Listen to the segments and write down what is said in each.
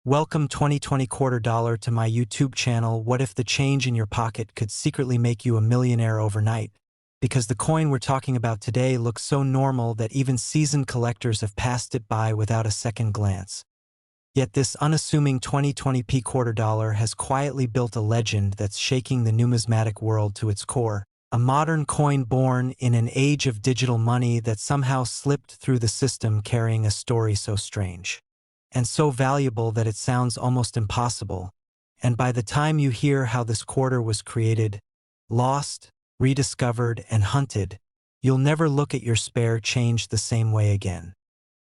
Welcome 2020 quarter dollar to my YouTube channel. What if the change in your pocket could secretly make you a millionaire overnight? Because the coin we're talking about today looks so normal that even seasoned collectors have passed it by without a second glance. Yet this unassuming 2020p quarter dollar has quietly built a legend that's shaking the numismatic world to its core. A modern coin born in an age of digital money that somehow slipped through the system carrying a story so strange and so valuable that it sounds almost impossible. And by the time you hear how this quarter was created, lost, rediscovered, and hunted, you'll never look at your spare change the same way again.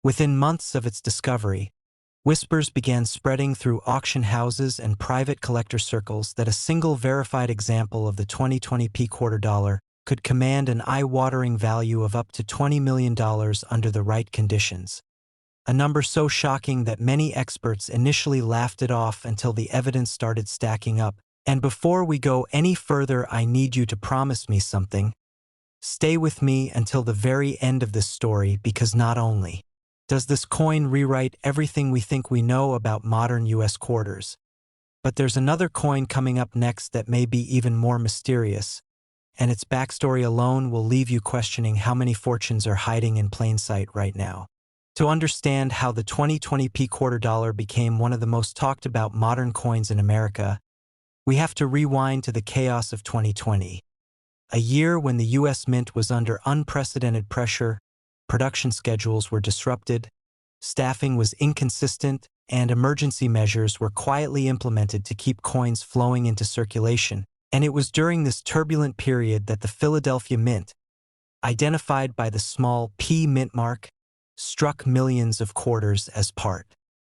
Within months of its discovery, whispers began spreading through auction houses and private collector circles that a single verified example of the 2020p quarter dollar could command an eye-watering value of up to $20 million under the right conditions. A number so shocking that many experts initially laughed it off until the evidence started stacking up. And before we go any further, I need you to promise me something. Stay with me until the very end of this story, because not only does this coin rewrite everything we think we know about modern US quarters, but there's another coin coming up next that may be even more mysterious, and its backstory alone will leave you questioning how many fortunes are hiding in plain sight right now. To understand how the 2020p quarter dollar became one of the most talked about modern coins in America, we have to rewind to the chaos of 2020, a year when the US Mint was under unprecedented pressure, production schedules were disrupted, staffing was inconsistent, and emergency measures were quietly implemented to keep coins flowing into circulation. And it was during this turbulent period that the Philadelphia Mint, identified by the small P mint mark, struck millions of quarters as part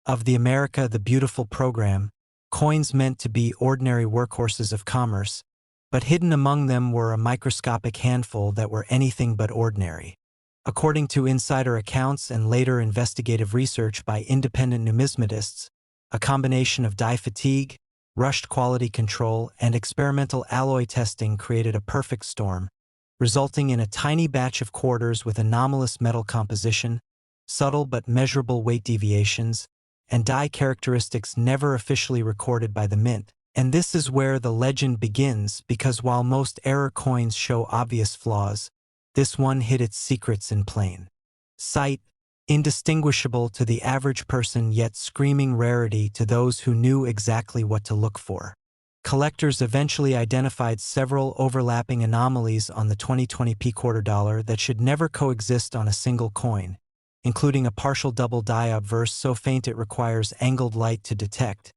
of the America the Beautiful program, coins meant to be ordinary workhorses of commerce, but hidden among them were a microscopic handful that were anything but ordinary. According to insider accounts and later investigative research by independent numismatists, a combination of die fatigue, rushed quality control, and experimental alloy testing created a perfect storm, resulting in a tiny batch of quarters with anomalous metal composition, subtle but measurable weight deviations, and die characteristics never officially recorded by the Mint. And this is where the legend begins, because while most error coins show obvious flaws, this one hid its secrets in plain sight, indistinguishable to the average person yet screaming rarity to those who knew exactly what to look for. Collectors eventually identified several overlapping anomalies on the 2020p quarter dollar that should never coexist on a single coin, including a partial double die obverse so faint it requires angled light to detect,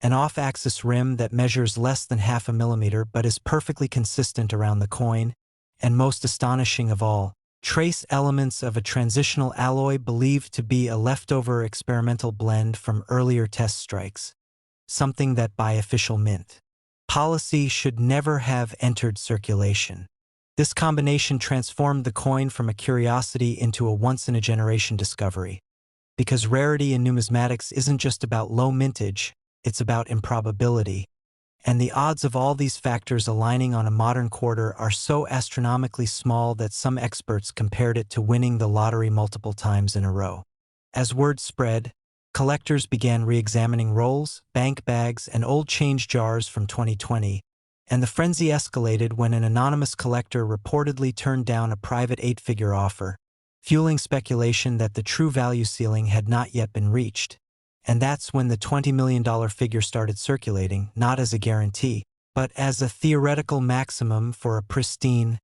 an off-axis rim that measures less than half a millimeter but is perfectly consistent around the coin, and most astonishing of all, trace elements of a transitional alloy believed to be a leftover experimental blend from earlier test strikes, something that by official Mint policy should never have entered circulation. This combination transformed the coin from a curiosity into a once-in-a-generation discovery. Because rarity in numismatics isn't just about low mintage, it's about improbability. And the odds of all these factors aligning on a modern quarter are so astronomically small that some experts compared it to winning the lottery multiple times in a row. As word spread, collectors began re-examining rolls, bank bags, and old change jars from 2020, and the frenzy escalated when an anonymous collector reportedly turned down a private 8-figure offer, fueling speculation that the true value ceiling had not yet been reached. And that's when the $20 million figure started circulating, not as a guarantee, but as a theoretical maximum for a pristine,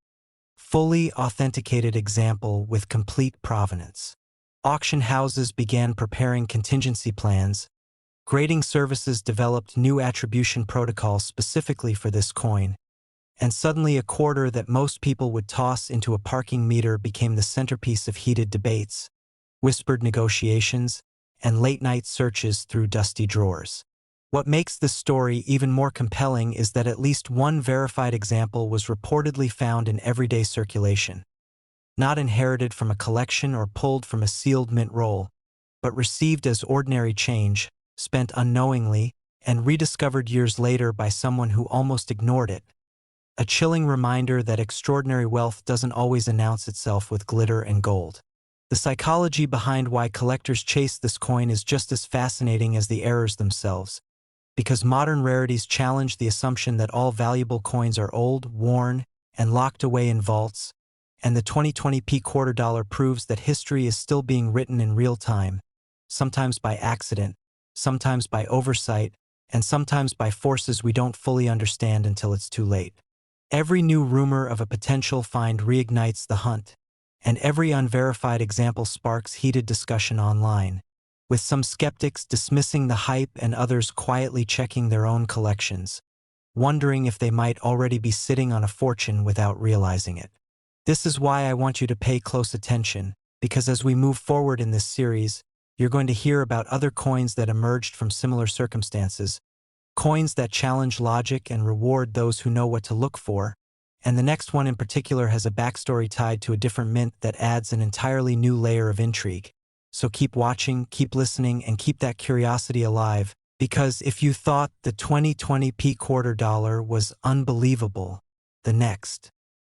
fully authenticated example with complete provenance. Auction houses began preparing contingency plans. Grading services developed new attribution protocols specifically for this coin, and suddenly a quarter that most people would toss into a parking meter became the centerpiece of heated debates, whispered negotiations, and late-night searches through dusty drawers. What makes this story even more compelling is that at least one verified example was reportedly found in everyday circulation, not inherited from a collection or pulled from a sealed mint roll, but received as ordinary change, spent unknowingly, and rediscovered years later by someone who almost ignored it. A chilling reminder that extraordinary wealth doesn't always announce itself with glitter and gold. The psychology behind why collectors chase this coin is just as fascinating as the errors themselves, because modern rarities challenge the assumption that all valuable coins are old, worn, and locked away in vaults, and the 2020p quarter dollar proves that history is still being written in real time, sometimes by accident, sometimes by oversight, and sometimes by forces we don't fully understand until it's too late. Every new rumor of a potential find reignites the hunt, and every unverified example sparks heated discussion online, with some skeptics dismissing the hype and others quietly checking their own collections, wondering if they might already be sitting on a fortune without realizing it. This is why I want you to pay close attention, because as we move forward in this series, you're going to hear about other coins that emerged from similar circumstances, coins that challenge logic and reward those who know what to look for, and the next one in particular has a backstory tied to a different mint that adds an entirely new layer of intrigue. So keep watching, keep listening, and keep that curiosity alive, because if you thought the 2020p quarter dollar was unbelievable, the next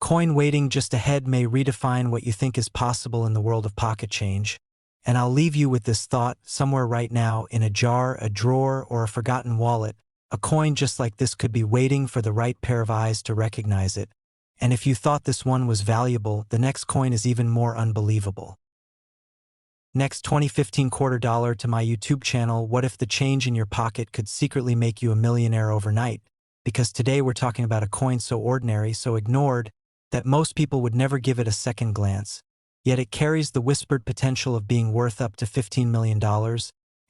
coin waiting just ahead may redefine what you think is possible in the world of pocket change. And I'll leave you with this thought: somewhere right now, in a jar, a drawer, or a forgotten wallet, a coin just like this could be waiting for the right pair of eyes to recognize it. And if you thought this one was valuable, the next coin is even more unbelievable. Next, 2015 quarter dollar to my YouTube channel. What if the change in your pocket could secretly make you a millionaire overnight? Because today we're talking about a coin so ordinary, so ignored, that most people would never give it a second glance. Yet it carries the whispered potential of being worth up to $15 million.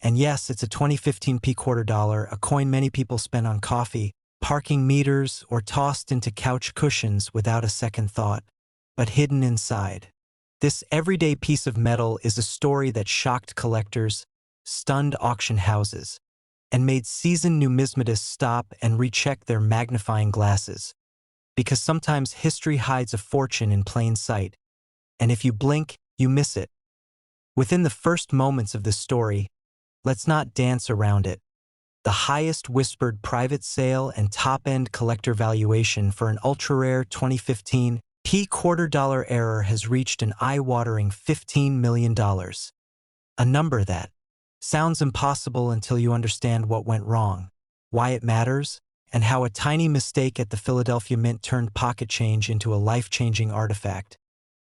And yes, it's a 2015p quarter dollar, a coin many people spend on coffee, parking meters, or tossed into couch cushions without a second thought. But hidden inside, this everyday piece of metal is a story that shocked collectors, stunned auction houses, and made seasoned numismatists stop and recheck their magnifying glasses. Because sometimes history hides a fortune in plain sight, and if you blink, you miss it. Within the first moments of this story, let's not dance around it. The highest whispered private sale and top-end collector valuation for an ultra-rare 2015 p quarter dollar error has reached an eye-watering $15 million. A number that sounds impossible until you understand what went wrong, why it matters, and how a tiny mistake at the Philadelphia Mint turned pocket change into a life-changing artifact.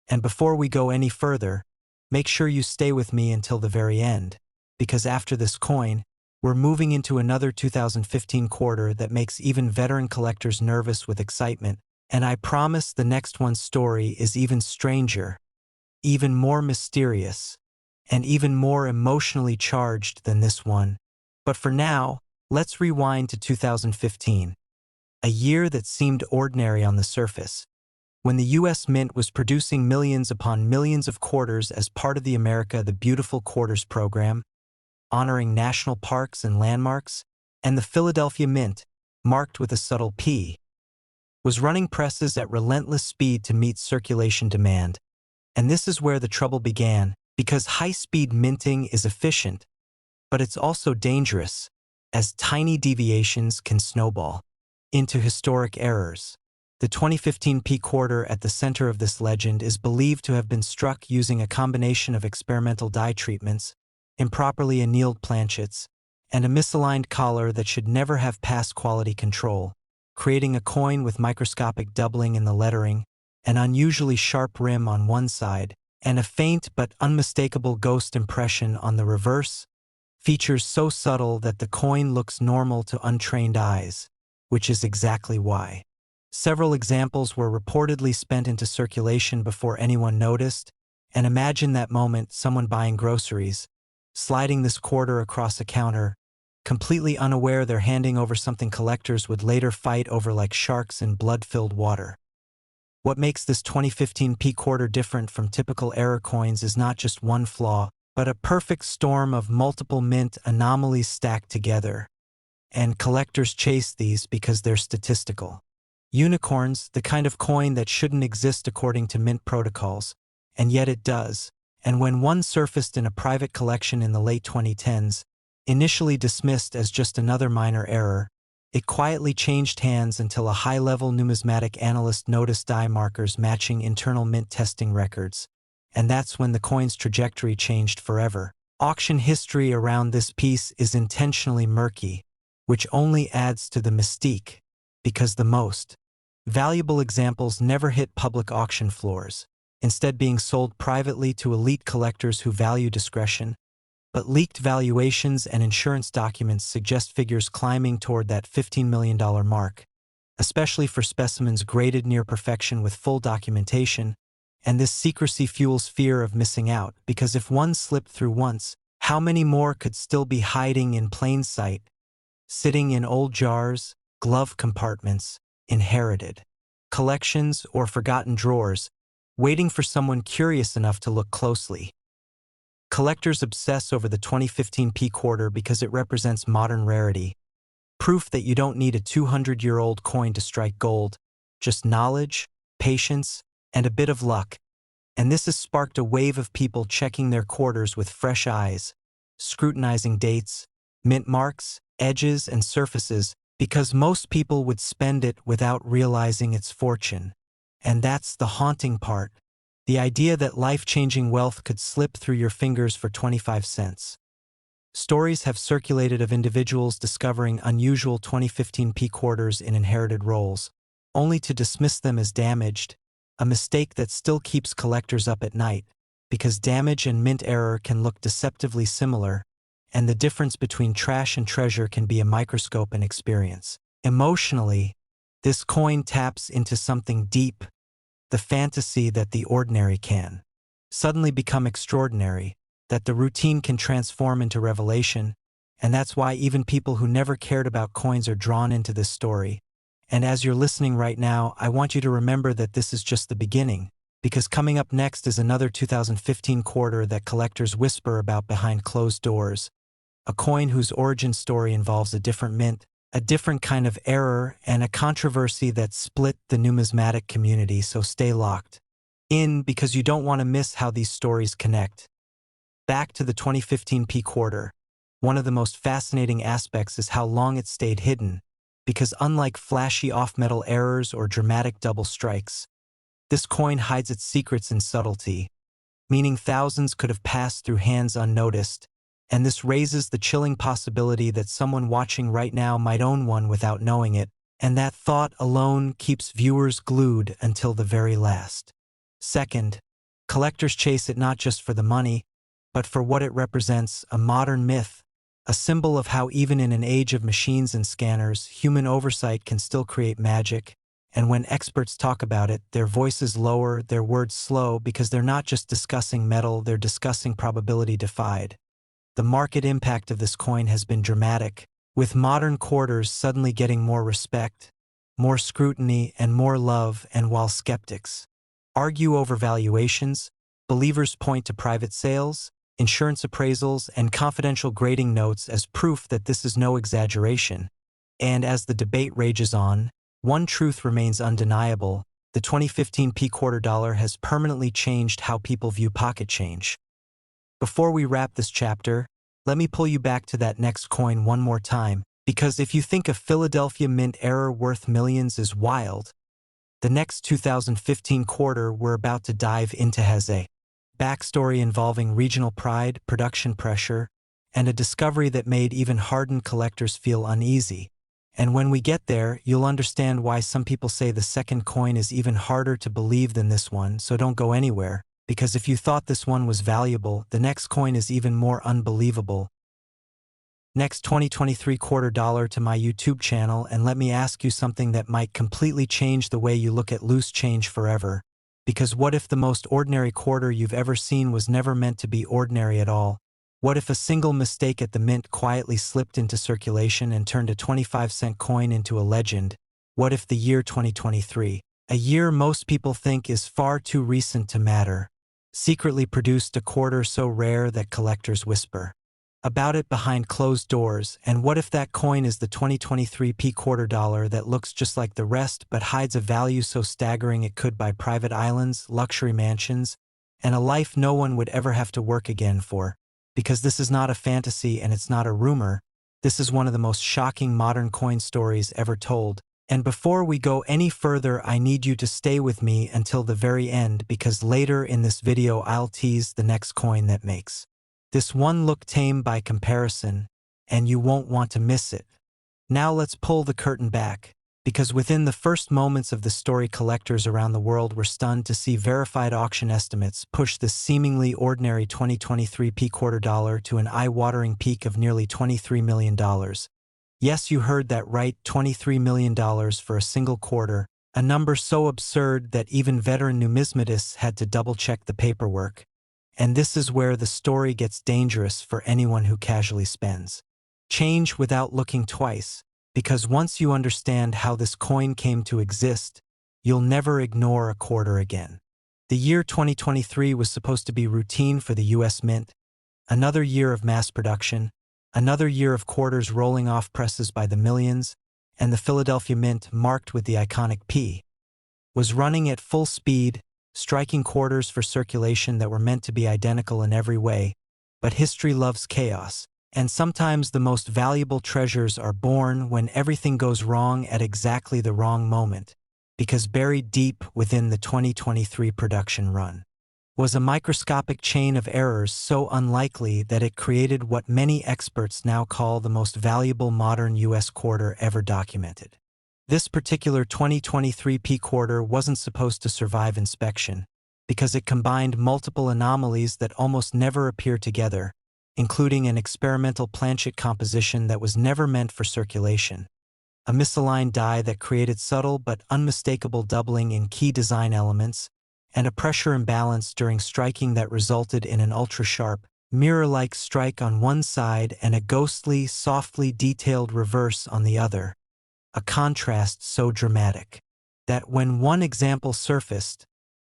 And before we go any further, make sure you stay with me until the very end, because after this coin, we're moving into another 2015 quarter that makes even veteran collectors nervous with excitement. And I promise the next one's story is even stranger, even more mysterious, and even more emotionally charged than this one. But for now, let's rewind to 2015, a year that seemed ordinary on the surface, when the U.S. Mint was producing millions upon millions of quarters as part of the America the Beautiful Quarters program, honoring national parks and landmarks, and the Philadelphia Mint, marked with a subtle P, was running presses at relentless speed to meet circulation demand. And this is where the trouble began, because high-speed minting is efficient, but it's also dangerous, as tiny deviations can snowball into historic errors. The 2015p quarter at the center of this legend is believed to have been struck using a combination of experimental die treatments, improperly annealed planchets, and a misaligned collar that should never have passed quality control, creating a coin with microscopic doubling in the lettering, an unusually sharp rim on one side, and a faint but unmistakable ghost impression on the reverse, features so subtle that the coin looks normal to untrained eyes, which is exactly why several examples were reportedly spent into circulation before anyone noticed. And imagine that moment: someone buying groceries, sliding this quarter across a counter, completely unaware they're handing over something collectors would later fight over like sharks in blood-filled water. What makes this 2015p quarter different from typical error coins is not just one flaw, but a perfect storm of multiple mint anomalies stacked together. And collectors chase these because they're statistical unicorns, the kind of coin that shouldn't exist according to mint protocols, and yet it does. And when one surfaced in a private collection in the late 2010s, initially dismissed as just another minor error, it quietly changed hands until a high-level numismatic analyst noticed die markers matching internal mint testing records. and that's when the coin's trajectory changed forever. Auction history around this piece is intentionally murky, which only adds to the mystique, because the most valuable examples never hit public auction floors, instead being sold privately to elite collectors who value discretion. But leaked valuations and insurance documents suggest figures climbing toward that $15 million mark, especially for specimens graded near perfection with full documentation, and this secrecy fuels fear of missing out, because if one slipped through once, how many more could still be hiding in plain sight, sitting in old jars, glove compartments, inherited collections, or forgotten drawers, waiting for someone curious enough to look closely. Collectors obsess over the 2015 P quarter because it represents modern rarity, proof that you don't need a 200-year-old coin to strike gold, just knowledge, patience, and a bit of luck. And this has sparked a wave of people checking their quarters with fresh eyes, scrutinizing dates, mint marks, edges, and surfaces, because most people would spend it without realizing its fortune. And that's the haunting part, the idea that life-changing wealth could slip through your fingers for 25 cents. Stories have circulated of individuals discovering unusual 2015 P quarters in inherited rolls, only to dismiss them as damaged, a mistake that still keeps collectors up at night, because damage and mint error can look deceptively similar, and the difference between trash and treasure can be a microscope and experience. Emotionally, this coin taps into something deep, the fantasy that the ordinary can suddenly become extraordinary, that the routine can transform into revelation, and that's why even people who never cared about coins are drawn into this story. And as you're listening right now, I want you to remember that this is just the beginning, because coming up next is another 2015 quarter that collectors whisper about behind closed doors, a coin whose origin story involves a different mint, a different kind of error, and a controversy that split the numismatic community, so stay locked in because you don't want to miss how these stories connect. Back to the 2015 P quarter, one of the most fascinating aspects is how long it stayed hidden, because unlike flashy off-metal errors or dramatic double strikes, this coin hides its secrets in subtlety, meaning thousands could have passed through hands unnoticed, and this raises the chilling possibility that someone watching right now might own one without knowing it, and that thought alone keeps viewers glued until the very last second. Collectors chase it not just for the money, but for what it represents, a modern myth, a symbol of how even in an age of machines and scanners, human oversight can still create magic. And when experts talk about it, their voices lower, their words slow, because they're not just discussing metal, they're discussing probability defied. The market impact of this coin has been dramatic, with modern quarters suddenly getting more respect, more scrutiny, and more love. And while skeptics argue over valuations, believers point to private sales, insurance appraisals, and confidential grading notes as proof that this is no exaggeration. And as the debate rages on, one truth remains undeniable: the 2015 P quarter dollar has permanently changed how people view pocket change. Before we wrap this chapter, let me pull you back to that next coin one more time, because if you think a Philadelphia Mint error worth millions is wild, the next 2015 quarter we're about to dive into has a backstory involving regional pride, production pressure, and a discovery that made even hardened collectors feel uneasy. And when we get there, you'll understand why some people say the second coin is even harder to believe than this one, so don't go anywhere, because if you thought this one was valuable, the next coin is even more unbelievable. Next 2023 quarter dollar to my YouTube channel, and let me ask you something that might completely change the way you look at loose change forever. Because what if the most ordinary quarter you've ever seen was never meant to be ordinary at all? What if a single mistake at the mint quietly slipped into circulation and turned a 25-cent coin into a legend? What if the year 2023, a year most people think is far too recent to matter, secretly produced a quarter so rare that collectors whisper about it behind closed doors? And what if that coin is the 2023 P quarter dollar that looks just like the rest but hides a value so staggering it could buy private islands, luxury mansions, and a life no one would ever have to work again for? Because this is not a fantasy and it's not a rumor, this is one of the most shocking modern coin stories ever told. And before we go any further, I need you to stay with me until the very end, because later in this video I'll tease the next coin that makes this one look tame by comparison, and you won't want to miss it. Now let's pull the curtain back, because within the first moments of the story, collectors around the world were stunned to see verified auction estimates push this seemingly ordinary 2023 quarter dollar to an eye-watering peak of nearly $23 million. Yes, you heard that right, $23 million for a single quarter, a number so absurd that even veteran numismatists had to double-check the paperwork. And this is where the story gets dangerous for anyone who casually spends change without looking twice, because once you understand how this coin came to exist, you'll never ignore a quarter again. The year 2023 was supposed to be routine for the US Mint, another year of mass production, another year of quarters rolling off presses by the millions, and the Philadelphia Mint, marked with the iconic P, was running at full speed, striking quarters for circulation that were meant to be identical in every way. But history loves chaos, and sometimes the most valuable treasures are born when everything goes wrong at exactly the wrong moment, because buried deep within the 2023 production run was a microscopic chain of errors so unlikely that it created what many experts now call the most valuable modern U.S. quarter ever documented. This particular 2023 quarter wasn't supposed to survive inspection, because it combined multiple anomalies that almost never appear together, including an experimental planchet composition that was never meant for circulation, a misaligned die that created subtle but unmistakable doubling in key design elements, and a pressure imbalance during striking that resulted in an ultra-sharp, mirror-like strike on one side and a ghostly, softly detailed reverse on the other, a contrast so dramatic that when one example surfaced,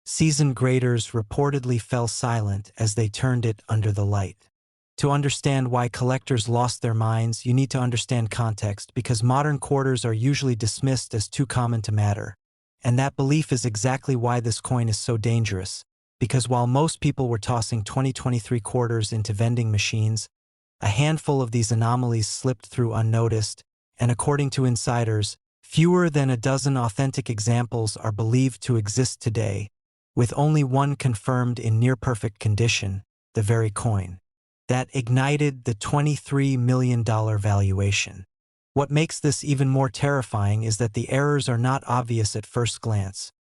seasoned graders reportedly fell silent as they turned it under the light. To understand why collectors lost their minds, you need to understand context, because modern quarters are usually dismissed as too common to matter. And that belief is exactly why this coin is so dangerous, because while most people were tossing 2023 quarters into vending machines, a handful of these anomalies slipped through unnoticed, and according to insiders, fewer than a dozen authentic examples are believed to exist today, with only one confirmed in near-perfect condition, the very coin that ignited the $23 million valuation. What makes this even more terrifying is that the errors are not obvious at first glance,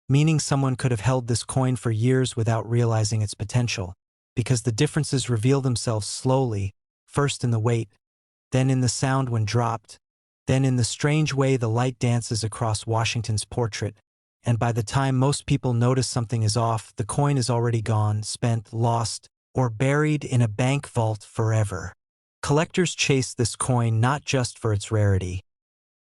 meaning someone could have held this coin for years without realizing its potential, because the differences reveal themselves slowly, first in the weight, then in the sound when dropped, then in the strange way the light dances across Washington's portrait, and by the time most people notice something is off, the coin is already gone, spent, lost, or buried in a bank vault forever. Collectors chase this coin not just for its rarity,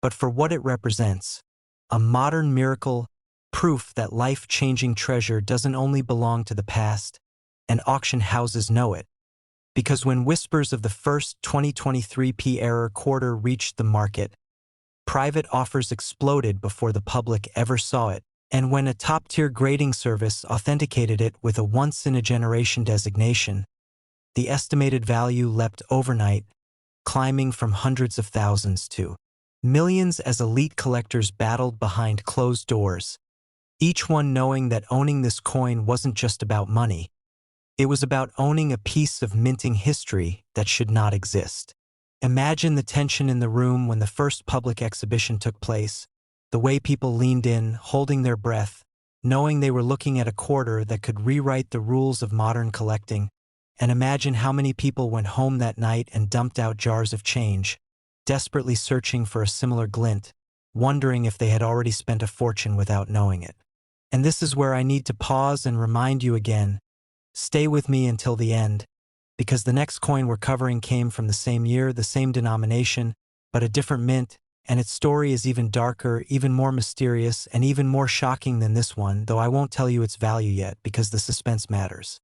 but for what it represents, a modern miracle, proof that life-changing treasure doesn't only belong to the past, and auction houses know it. Because when whispers of the first 2023 error quarter reached the market, private offers exploded before the public ever saw it, and when a top-tier grading service authenticated it with a once-in-a-generation designation, the estimated value leapt overnight, climbing from hundreds of thousands to millions as elite collectors battled behind closed doors, each one knowing that owning this coin wasn't just about money. It was about owning a piece of minting history that should not exist. Imagine the tension in the room when the first public exhibition took place, the way people leaned in, holding their breath, knowing they were looking at a quarter that could rewrite the rules of modern collecting. And imagine how many people went home that night and dumped out jars of change, desperately searching for a similar glint, wondering if they had already spent a fortune without knowing it. And this is where I need to pause and remind you again, stay with me until the end, because the next coin we're covering came from the same year, the same denomination, but a different mint, and its story is even darker, even more mysterious, and even more shocking than this one, though I won't tell you its value yet because the suspense matters.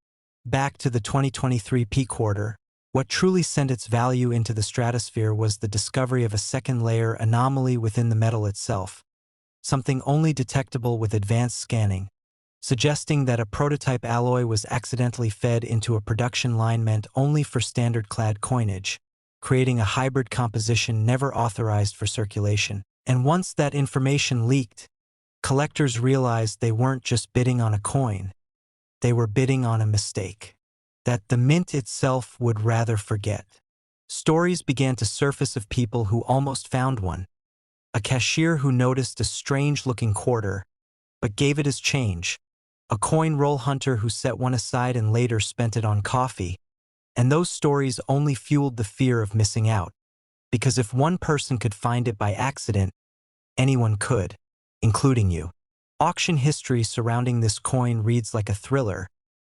Back to the 2023 quarter, what truly sent its value into the stratosphere was the discovery of a second-layer anomaly within the metal itself, something only detectable with advanced scanning, suggesting that a prototype alloy was accidentally fed into a production line meant only for standard-clad coinage, creating a hybrid composition never authorized for circulation. And once that information leaked, collectors realized they weren't just bidding on a coin, they were bidding on a mistake that the mint itself would rather forget. Stories began to surface of people who almost found one, a cashier who noticed a strange-looking quarter but gave it as change, a coin roll hunter who set one aside and later spent it on coffee, and those stories only fueled the fear of missing out, because if one person could find it by accident, anyone could, including you. Auction history surrounding this coin reads like a thriller,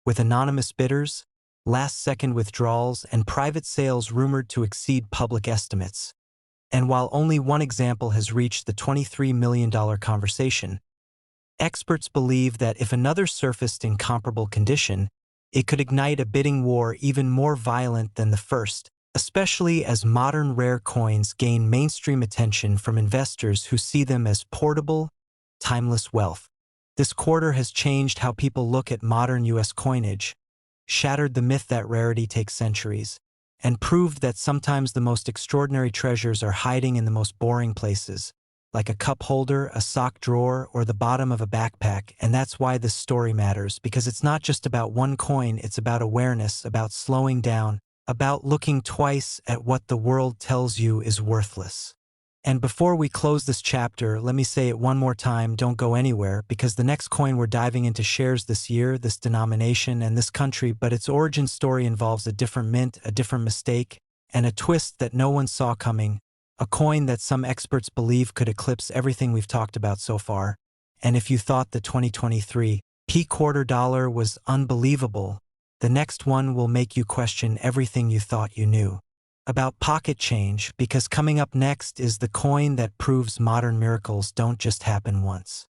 with anonymous bidders, last-second withdrawals, and private sales rumored to exceed public estimates. And while only one example has reached the $23 million conversation, experts believe that if another surfaced in comparable condition, it could ignite a bidding war even more violent than the first, especially as modern rare coins gain mainstream attention from investors who see them as portable, timeless wealth. This quarter has changed how people look at modern U.S. coinage, shattered the myth that rarity takes centuries, and proved that sometimes the most extraordinary treasures are hiding in the most boring places, like a cup holder, a sock drawer, or the bottom of a backpack. And that's why this story matters, because it's not just about one coin, it's about awareness, about slowing down, about looking twice at what the world tells you is worthless. And before we close this chapter, let me say it one more time, don't go anywhere, because the next coin we're diving into shares this year, this denomination, and this country, but its origin story involves a different mint, a different mistake, and a twist that no one saw coming, a coin that some experts believe could eclipse everything we've talked about so far. And if you thought the 2023 P-quarter dollar was unbelievable, the next one will make you question everything you thought you knew about pocket change, because coming up next is the coin that proves modern miracles don't just happen once.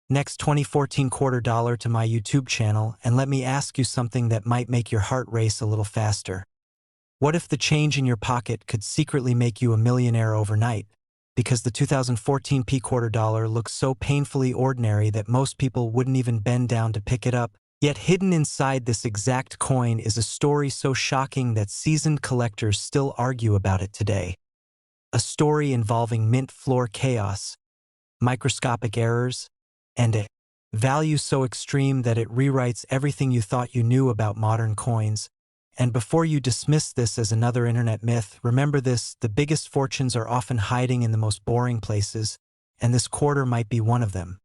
Next 2014 quarter dollar to my YouTube channel, and let me ask you something that might make your heart race a little faster. What if the change in your pocket could secretly make you a millionaire overnight? Because the 2014 P quarter dollar looks so painfully ordinary that most people wouldn't even bend down to pick it up. Yet hidden inside this exact coin is a story so shocking that seasoned collectors still argue about it today. A story involving mint floor chaos, microscopic errors, and a value so extreme that it rewrites everything you thought you knew about modern coins. And before you dismiss this as another internet myth, remember this: the biggest fortunes are often hiding in the most boring places, and this quarter might be one of them.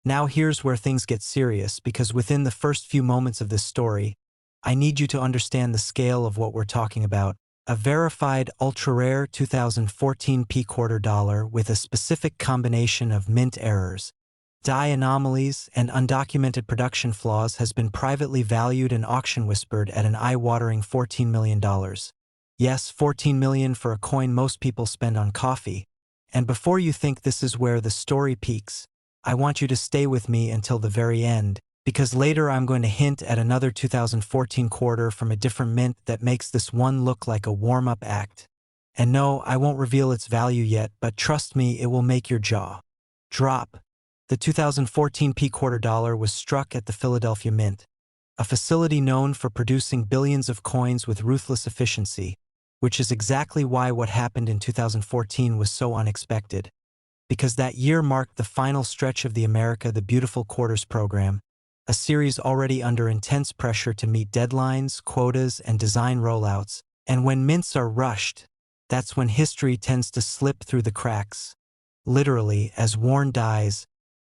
Now here's where things get serious, because within the first few moments of this story, I need you to understand the scale of what we're talking about. A verified ultra-rare 2014 P quarter dollar with a specific combination of mint errors, die anomalies, and undocumented production flaws has been privately valued and auction whispered at an eye-watering $14 million. Yes, $14 million for a coin most people spend on coffee. And before you think this is where the story peaks, I want you to stay with me until the very end, because later I'm going to hint at another 2014 quarter from a different mint that makes this one look like a warm-up act. And no, I won't reveal its value yet, but trust me, it will make your jaw drop. The 2014 P quarter dollar was struck at the Philadelphia Mint, a facility known for producing billions of coins with ruthless efficiency, which is exactly why what happened in 2014 was so unexpected. Because that year marked the final stretch of the America the Beautiful Quarters program, a series already under intense pressure to meet deadlines, quotas, and design rollouts. And when mints are rushed, that's when history tends to slip through the cracks. Literally, as worn dies,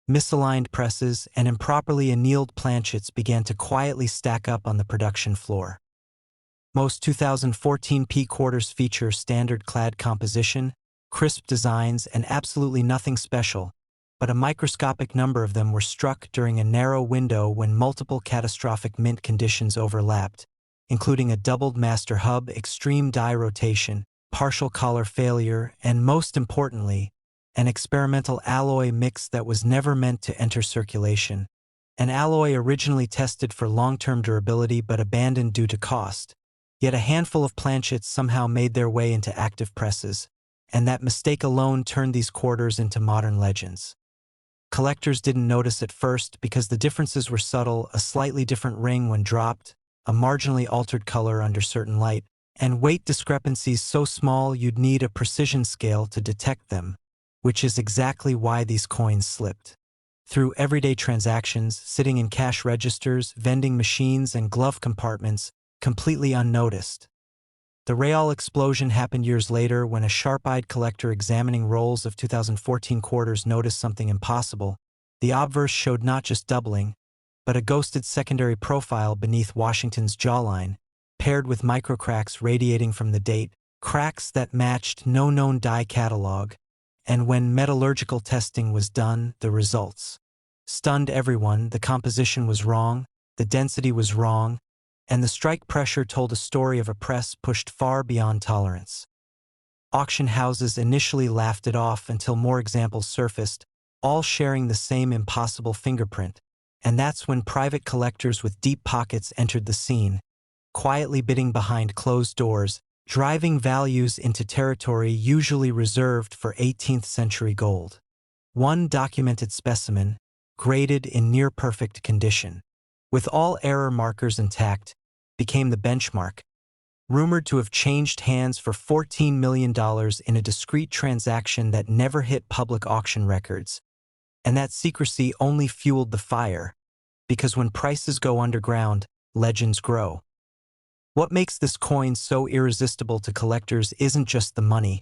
misaligned presses, and improperly annealed planchets began to quietly stack up on the production floor. Most 2014 P quarters feature standard clad composition, crisp designs, and absolutely nothing special, but a microscopic number of them were struck during a narrow window when multiple catastrophic mint conditions overlapped, including a doubled master hub, extreme die rotation, partial collar failure, and most importantly, an experimental alloy mix that was never meant to enter circulation, an alloy originally tested for long-term durability but abandoned due to cost. Yet a handful of planchets somehow made their way into active presses, and that mistake alone turned these quarters into modern legends. Collectors didn't notice at first because the differences were subtle: a slightly different ring when dropped, a marginally altered color under certain light, and weight discrepancies so small you'd need a precision scale to detect them. which is exactly why these coins slipped. Through everyday transactions, sitting in cash registers, vending machines, and glove compartments, completely unnoticed. The real explosion happened years later when a sharp-eyed collector examining rolls of 2014 quarters noticed something impossible. The obverse showed not just doubling, but a ghosted secondary profile beneath Washington's jawline, paired with microcracks radiating from the date, cracks that matched no known die catalog, and when metallurgical testing was done, the results stunned everyone. The composition was wrong, the density was wrong, and the strike pressure told a story of a press pushed far beyond tolerance. Auction houses initially laughed it off until more examples surfaced, all sharing the same impossible fingerprint, and that's when private collectors with deep pockets entered the scene, quietly bidding behind closed doors, driving values into territory usually reserved for 18th century gold. One documented specimen, graded in near-perfect condition, with all error markers intact, became the benchmark, rumored to have changed hands for $14 million in a discrete transaction that never hit public auction records. And that secrecy only fueled the fire, because when prices go underground, legends grow. What makes this coin so irresistible to collectors isn't just the money,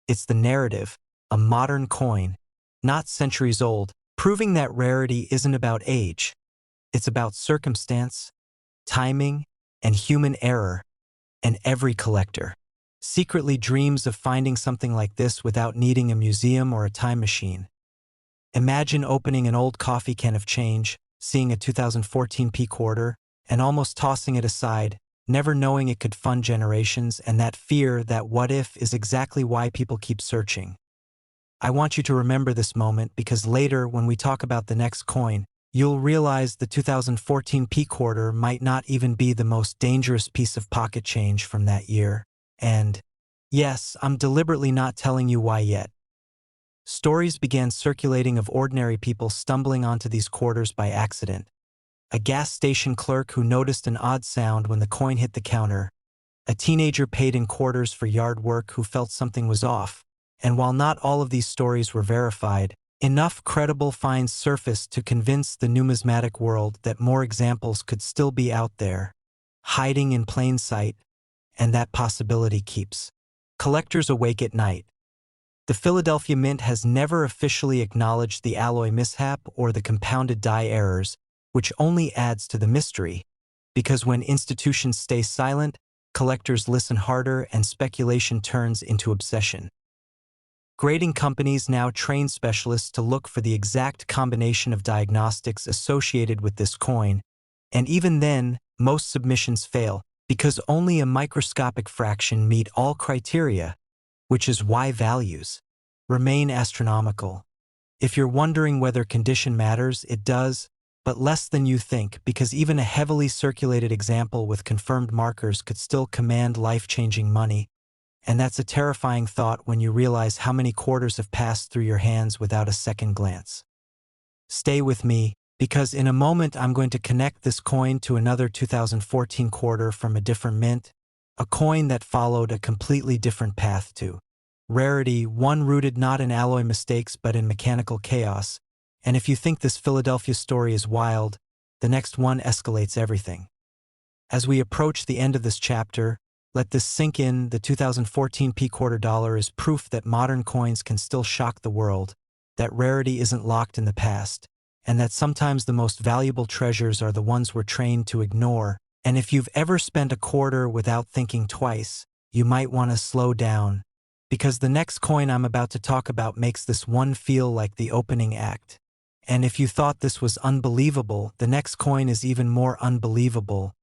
it's the narrative, a modern coin, not centuries old, proving that rarity isn't about age. It's about circumstance, timing, and human error, and every collector secretly dreams of finding something like this without needing a museum or a time machine. Imagine opening an old coffee can of change, seeing a 2014 P quarter, and almost tossing it aside, never knowing it could fund generations, and that fear, that what if, is exactly why people keep searching. I want you to remember this moment because later, when we talk about the next coin, you'll realize the 2014 P quarter might not even be the most dangerous piece of pocket change from that year. And yes, I'm deliberately not telling you why yet. Stories began circulating of ordinary people stumbling onto these quarters by accident. A gas station clerk who noticed an odd sound when the coin hit the counter. A teenager paid in quarters for yard work who felt something was off. And while not all of these stories were verified, enough credible finds surfaced to convince the numismatic world that more examples could still be out there, hiding in plain sight, and that possibility keeps collectors awake at night. The Philadelphia Mint has never officially acknowledged the alloy mishap or the compounded die errors, which only adds to the mystery, because when institutions stay silent, collectors listen harder and speculation turns into obsession. Grading companies now train specialists to look for the exact combination of diagnostics associated with this coin, and even then, most submissions fail because only a microscopic fraction meet all criteria, which is why values remain astronomical. If you're wondering whether condition matters, it does, but less than you think, because even a heavily circulated example with confirmed markers could still command life-changing money. And that's a terrifying thought when you realize how many quarters have passed through your hands without a second glance. Stay with me, because in a moment I'm going to connect this coin to another 2014 quarter from a different mint, a coin that followed a completely different path to rarity, one rooted not in alloy mistakes but in mechanical chaos. And if you think this Philadelphia story is wild, the next one escalates everything. As we approach the end of this chapter, let this sink in. The 2014 P quarter dollar is proof that modern coins can still shock the world, that rarity isn't locked in the past, and that sometimes the most valuable treasures are the ones we're trained to ignore. And if you've ever spent a quarter without thinking twice, you might want to slow down, because the next coin I'm about to talk about makes this one feel like the opening act. And if you thought this was unbelievable, the next coin is even more unbelievable,